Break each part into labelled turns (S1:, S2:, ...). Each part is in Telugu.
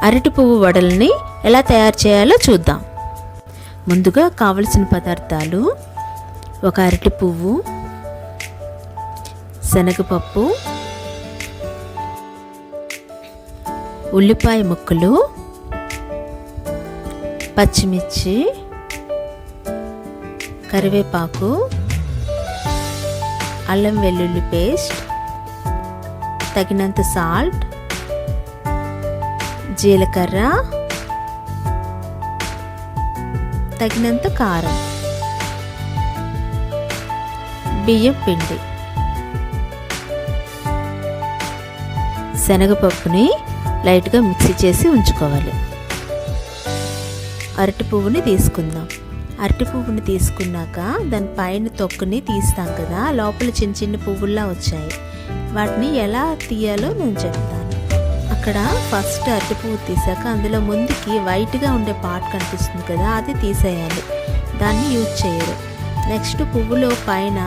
S1: అరటి పువ్వు వడల్ని ఎలా తయారు చేయాలో చూద్దాం. ముందుగా కావలసిన పదార్థాలు: ఒక అరటి పువ్వు, శనగపప్పు, ఉల్లిపాయ ముక్కలు, పచ్చిమిర్చి, కరివేపాకు, అల్లం వెల్లుల్లి పేస్ట్, తగినంత సాల్ట్, జీలకర్ర, తగినంత కారం, బియ్యం పిండి. శనగపప్పుని లైట్గా మిక్సీ చేసి ఉంచుకోవాలి. అరటి పువ్వుని తీసుకుందాం. అరటి పువ్వుని తీసుకున్నాక దాని పైన తొక్కుని తీస్తాం కదా, లోపల చిన్న చిన్న పువ్వుల్లా వచ్చాయి. వాటిని ఎలా తీయాలో నేను చెప్తాను. అక్కడ ఫస్ట్ అరటి పువ్వు తీసాక అందులో ముందుకి వైట్గా ఉండే పార్ట్ కనిపిస్తుంది కదా, అది తీసేయాలి. దాన్ని యూజ్ చేయరు. నెక్స్ట్ పువ్వులో పైన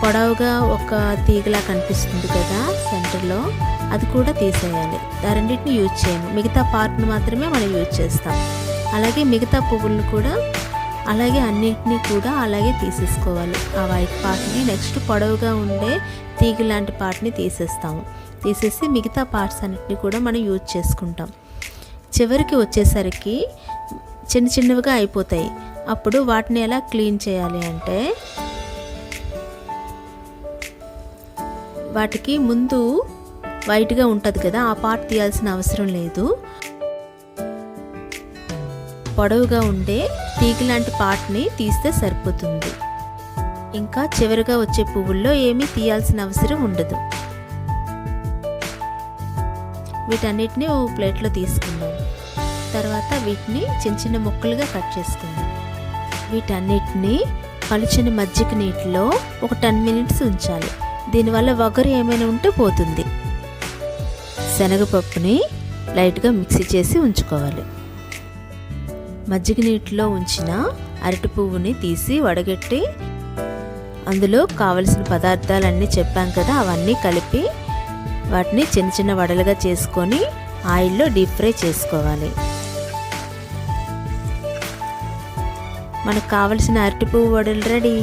S1: పొడవుగా ఒక తీగలా కనిపిస్తుంది కదా సెంటర్లో, అది కూడా తీసేయాలి. ఆ రెండింటిని యూజ్ చేయము, మిగతా పార్ట్ని మాత్రమే మనం యూజ్ చేస్తాం. అలాగే మిగతా పువ్వులను కూడా అలాగే అన్నిటినీ కూడా అలాగే తీసేసుకోవాలి. ఆ వైట్ పార్ట్ని నెక్స్ట్ పొడవుగా ఉండే తీగ లాంటి పార్ట్ని తీసేస్తాము. తీసేసి మిగతా పార్ట్స్ అన్నిటిని కూడా మనం యూజ్ చేసుకుంటాం. చివరికి వచ్చేసరికి చిన్న చిన్నవిగా అయిపోతాయి. అప్పుడు వాటిని ఎలా క్లీన్ చేయాలి అంటే, వాటికి ముందు వైట్గా ఉంటుంది కదా, ఆ పార్ట్ తీయాల్సిన అవసరం లేదు. పొడవుగా ఉండే తీగ లాంటి పార్ట్ని తీస్తే సరిపోతుంది. ఇంకా చివరిగా వచ్చే పువ్వుల్లో ఏమీ తీయాల్సిన అవసరం ఉండదు. వీటన్నిటిని ఓ ప్లేట్లో తీసుకుందాం. తర్వాత వీటిని చిన్న చిన్న ముక్కలుగా కట్ చేసుకుందాం. వీటన్నిటిని పలుచని మజ్జిగ నీటిలో ఒక 10 మినిట్స్ ఉంచాలి. దీనివల్ల వగరు ఏమైనా ఉంటే పోతుంది. శనగపప్పుని లైట్గా మిక్సీ చేసి ఉంచుకోవాలి. మజ్జిగ నీటిలో ఉంచిన అరటి పువ్వుని తీసి వడగట్టి అందులో కావలసిన పదార్థాలన్నీ చెప్పాం కదా, అవన్నీ కలిపి వాటిని చిన్న చిన్న వడలుగా చేసుకొని ఆయిల్లో డీప్ ఫ్రై చేసుకోవాలి. మనకు కావలసిన అరటి పువ్వు వడలు రెడీ.